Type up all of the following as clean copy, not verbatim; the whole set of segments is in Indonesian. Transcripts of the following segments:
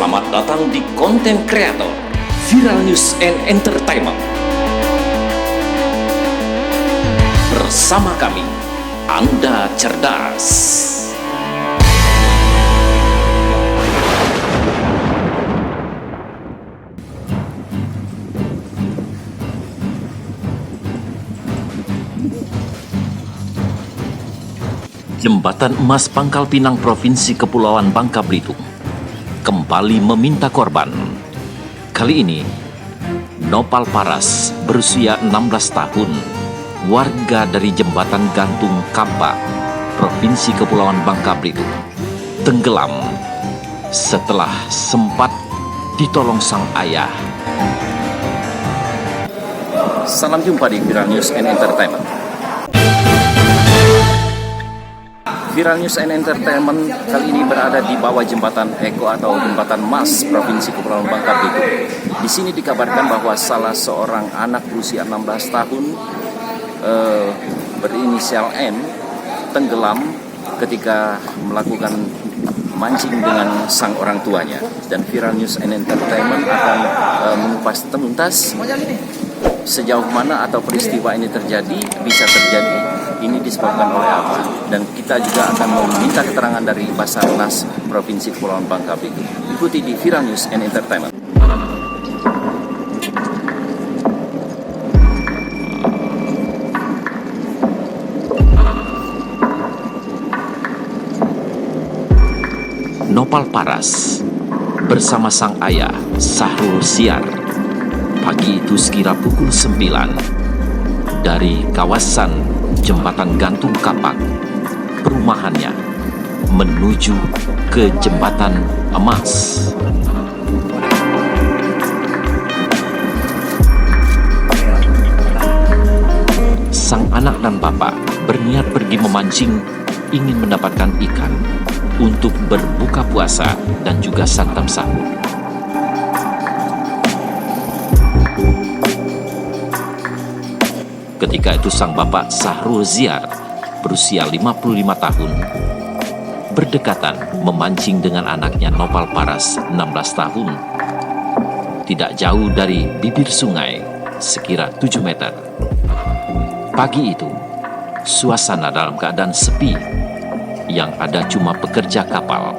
Selamat datang di konten kreator Viral News and Entertainment. Bersama kami, Anda cerdas. Jembatan Emas Pangkal Pinang Provinsi Kepulauan Bangka Belitung kembali meminta korban. Kali ini, Nopal Paras berusia 16 tahun, warga dari Jembatan Gantung Kampak, Provinsi Kepulauan Bangka Belitung, tenggelam setelah sempat ditolong sang ayah. Salam jumpa di Viral News and Entertainment. Viral News and Entertainment kali ini berada di bawah jembatan Eko atau Jembatan Emas Provinsi Kepulauan Bangka Belitung. Di sini dikabarkan bahwa salah seorang anak berusia 16 tahun berinisial N tenggelam ketika melakukan mancing dengan sang orang tuanya. Dan Viral News and Entertainment akan mengupas tuntas sejauh mana atau peristiwa ini bisa terjadi, ini disebabkan oleh apa, dan kita juga akan meminta keterangan dari Basarnas Provinsi Kepulauan Bangka Belitung. Ikuti di Viral News and Entertainment. Nopal Paras bersama sang ayah Sahrul Siar pagi itu sekira pukul 9 dari kawasan Jembatan Gantung Kapak, perumahannya, menuju ke Jembatan Emas. Sang anak dan bapak berniat pergi memancing, ingin mendapatkan ikan untuk berbuka puasa dan juga santap sahur. Ketika itu sang bapak Sahrul Siar berusia 55 tahun berdekatan memancing dengan anaknya Nopal Paras 16 tahun tidak jauh dari bibir sungai sekira 7 meter. Pagi itu suasana dalam keadaan sepi, yang ada cuma pekerja kapal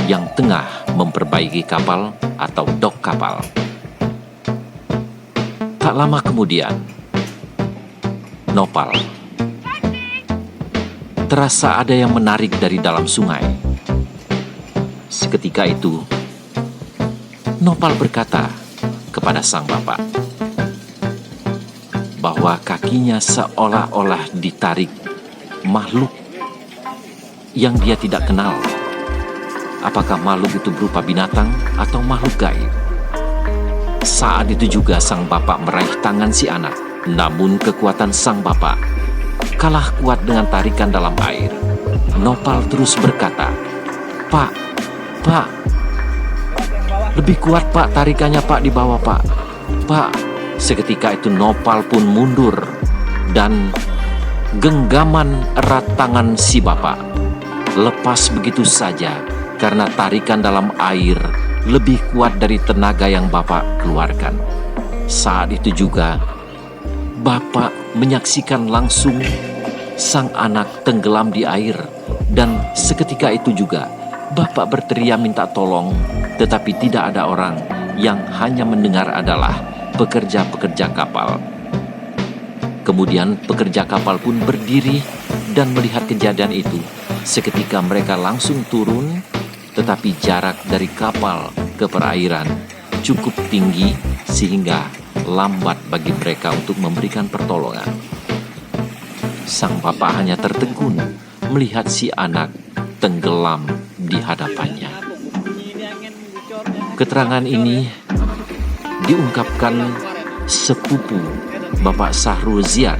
yang tengah memperbaiki kapal atau dok kapal. Tak lama kemudian Nopal terasa ada yang menarik dari dalam sungai. Seketika itu, Nopal berkata kepada sang bapak bahwa kakinya seolah-olah ditarik makhluk yang dia tidak kenal. Apakah makhluk itu berupa binatang atau makhluk gaib? Saat itu juga sang bapak meraih tangan si anak. Namun kekuatan sang bapak kalah kuat dengan tarikan dalam air. Nopal terus berkata, Pak, lebih kuat pak tarikannya pak di bawah pak. Pak, seketika itu Nopal pun mundur dan genggaman erat tangan si bapak lepas begitu saja karena tarikan dalam air lebih kuat dari tenaga yang bapak keluarkan. Saat itu juga bapak menyaksikan langsung sang anak tenggelam di air, dan seketika itu juga bapak berteriak minta tolong, tetapi tidak ada orang. Yang hanya mendengar adalah pekerja-pekerja kapal. Kemudian pekerja kapal pun berdiri dan melihat kejadian itu. Seketika mereka langsung turun, tetapi jarak dari kapal ke perairan cukup tinggi sehingga lambat bagi mereka untuk memberikan pertolongan. Sang bapak hanya tertegun melihat si anak tenggelam di hadapannya. Keterangan ini diungkapkan sepupu Bapak Sahrul Siar,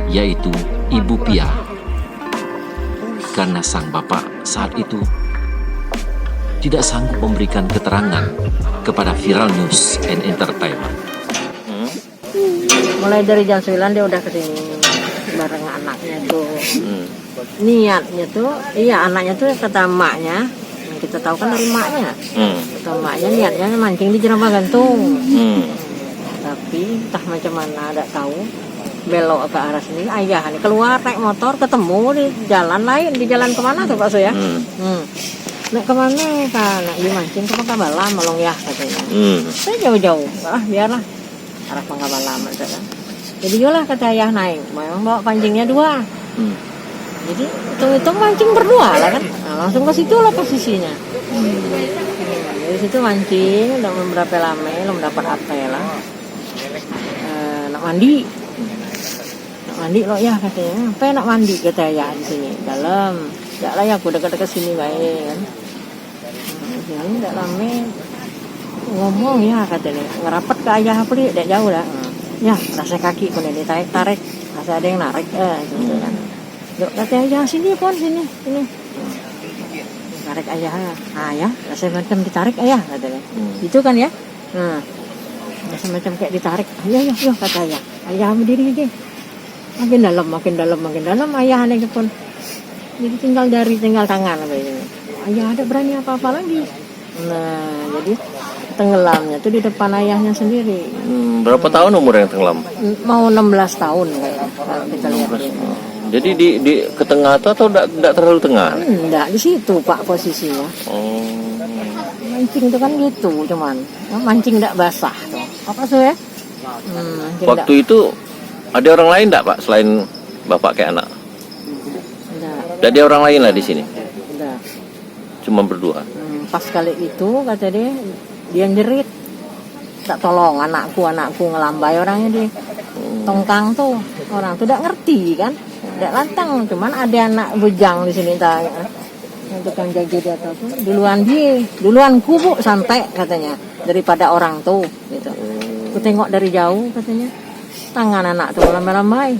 yaitu Ibu Pia, karena sang bapak saat itu tidak sanggup memberikan keterangan kepada Viral News and Entertainment. Mulai dari jam 9 dia udah kesini bareng anaknya tuh. Niatnya tuh, anaknya tuh kata emaknya, kita tahu kan dari emaknya. Hmm. Kata emaknya niatnya mancing di jerambah gantung. Hmm. Tapi entah macam mana tidak tahu, belok ke arah sini, ayah nih keluar naik motor ketemu di jalan lain, di jalan kemana tuh Pak Su ya? Naik kemana kan? Nak dimancing ke Pangkabalam, melong ya katanya. Saya jauh-jauh, biarlah arah Pangkabalam aja kan. Jadi yolah kata ayah naik, memang bawa pancingnya 2. Jadi hitung-hitung mancing berdua lah kan. Nah, langsung ke situ lah posisinya. Dari situ mancing, udah beberapa lama, belum dapat apa lah. Nak mandi lo ya katanya. Apa nak mandi kata ayah di sini dalam. Enggak lah ya aku dekat-dekat sini baik kan. Sini enggak lama ngomong ya katanya. Ngerapat ke ayah pelik enggak jauh dah. Ya, rasa kaki pun ditarik-tarik, rasa ada yang narik gitu kan. Yuk kata ayah sini pun sini. Tarik ayah. Ya, rasa macam ditarik ayah katanya. Itu kan ya. Nah, rasa macam kayak ditarik. Ayo kata ayah. Ayah berdiri aja. Makin dalam ayah nih pun. Jadi tinggal tangan apa ini. Ayah ada berani apa-apa lagi. Nah, jadi tenggelamnya tuh di depan ayahnya sendiri. Berapa tahun umur yang tenggelam? Mau 16 tahun kayaknya. Kalau kita lihat. Jadi di ke tengah atau enggak terlalu tengah? Enggak, di situ Pak posisinya. Mancing itu kan gitu cuman. Mancing enggak basah tuh. Apa sih ya? Waktu itu ada orang lain enggak Pak selain Bapak kayak anak? Enggak. Jadi orang lain lah di sini. Enggak. Cuma berdua. Pas kali itu kata dia yang jerit, tak tolong anakku ngelambai orangnya dia. Tongkang tuh orang tuh tidak ngerti kan, tidak lantang, cuman ada anak bujang di sini tanya. Untuk yang jaga di atas tuh duluan kubu sampai katanya daripada orang tuh gitu. Aku tengok dari jauh katanya tangan anak tuh lambai-lambai.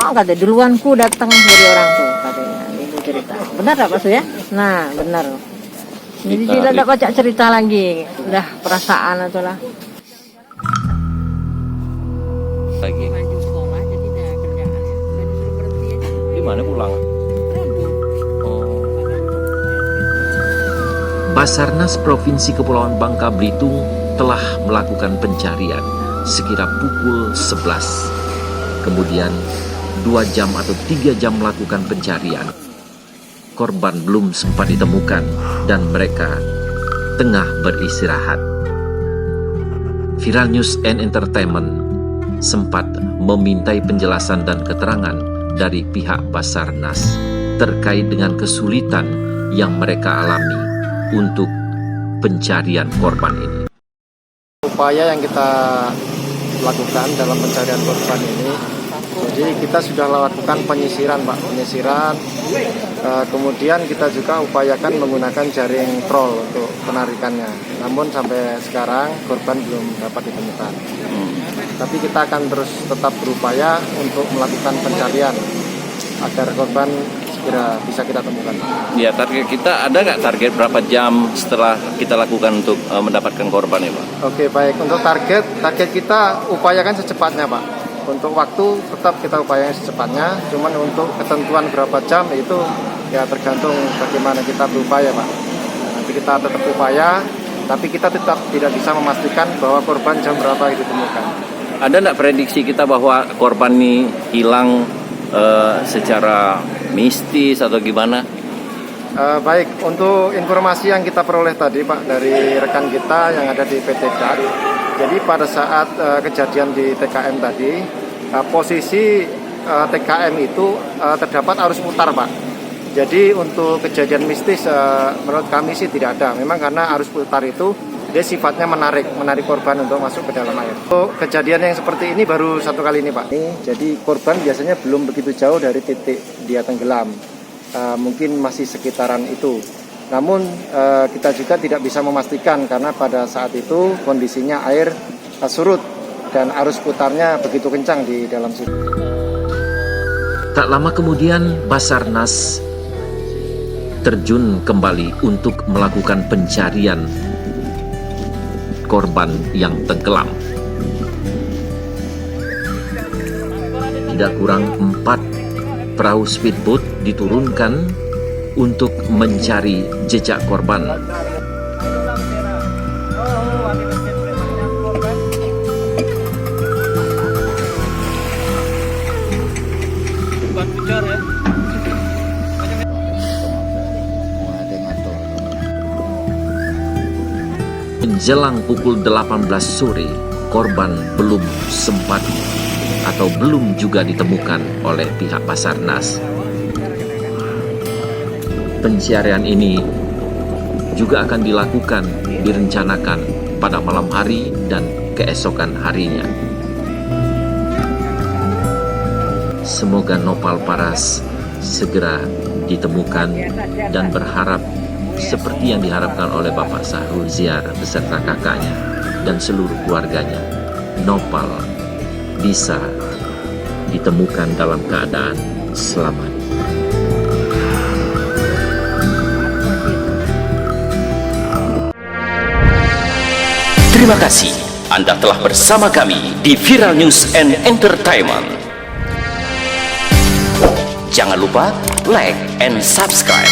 Kata duluanku datang dari orang tuh katanya. Itu cerita. Benar tak Pak Su ya? Nah benar. Jadi tidak baca cerita lagi, udah perasaan atau lah. Lagi. Maju sekolah jadi tidak kerjaan. Di mana pulang? Basarnas Provinsi Kepulauan Bangka Belitung telah melakukan pencarian sekira pukul 11. Kemudian 2 jam atau 3 jam melakukan pencarian. Korban belum sempat ditemukan dan mereka tengah beristirahat. Viral News and Entertainment sempat memintai penjelasan dan keterangan dari pihak Basarnas terkait dengan kesulitan yang mereka alami untuk pencarian korban ini. Upaya yang kita lakukan dalam pencarian korban ini, jadi kita sudah lakukan penyisiran Pak, kemudian kita juga upayakan menggunakan jaring troll untuk penarikannya. Namun sampai sekarang korban belum dapat ditemukan. Tapi kita akan terus tetap berupaya untuk melakukan pencarian agar korban segera bisa kita temukan. Ya, target kita ada nggak target berapa jam setelah kita lakukan untuk mendapatkan korban ya Pak? Oke, baik. Untuk target kita upayakan secepatnya Pak. Untuk waktu tetap kita upayakan secepatnya, cuman untuk ketentuan berapa jam itu ya tergantung bagaimana kita berupaya Pak. Nanti kita tetap upaya, tapi kita tetap tidak bisa memastikan bahwa korban jam berapa itu ditemukan. Ada nggak prediksi kita bahwa korban ini hilang secara mistis atau gimana? Baik, untuk informasi yang kita peroleh tadi Pak dari rekan kita yang ada di PT KAD, jadi pada saat kejadian di TKM tadi, posisi TKM itu terdapat arus putar Pak. Jadi untuk kejadian mistis menurut kami sih tidak ada. Memang karena arus putar itu dia sifatnya menarik korban untuk masuk ke dalam air. Untuk kejadian yang seperti ini baru 1 kali ini Pak. Jadi korban biasanya belum begitu jauh dari titik dia tenggelam. Mungkin masih sekitaran itu. Namun kita juga tidak bisa memastikan karena pada saat itu kondisinya air surut dan arus putarnya begitu kencang di dalam situ. Tak lama kemudian Basarnas terjun kembali untuk melakukan pencarian korban yang tenggelam. Tidak kurang 4 perahu speedboat diturunkan untuk mencari jejak korban. Menjelang pukul 18 sore, korban belum sempat atau belum juga ditemukan oleh pihak Basarnas. Pencarian ini juga akan dilakukan, direncanakan pada malam hari dan keesokan harinya. Semoga Nopal Paras segera ditemukan dan berharap seperti yang diharapkan oleh Bapak Sahrul Ziar beserta kakaknya dan seluruh keluarganya, Nopal bisa ditemukan dalam keadaan selamat. Terima kasih Anda telah bersama kami di Viral News and Entertainment. Jangan lupa like and subscribe.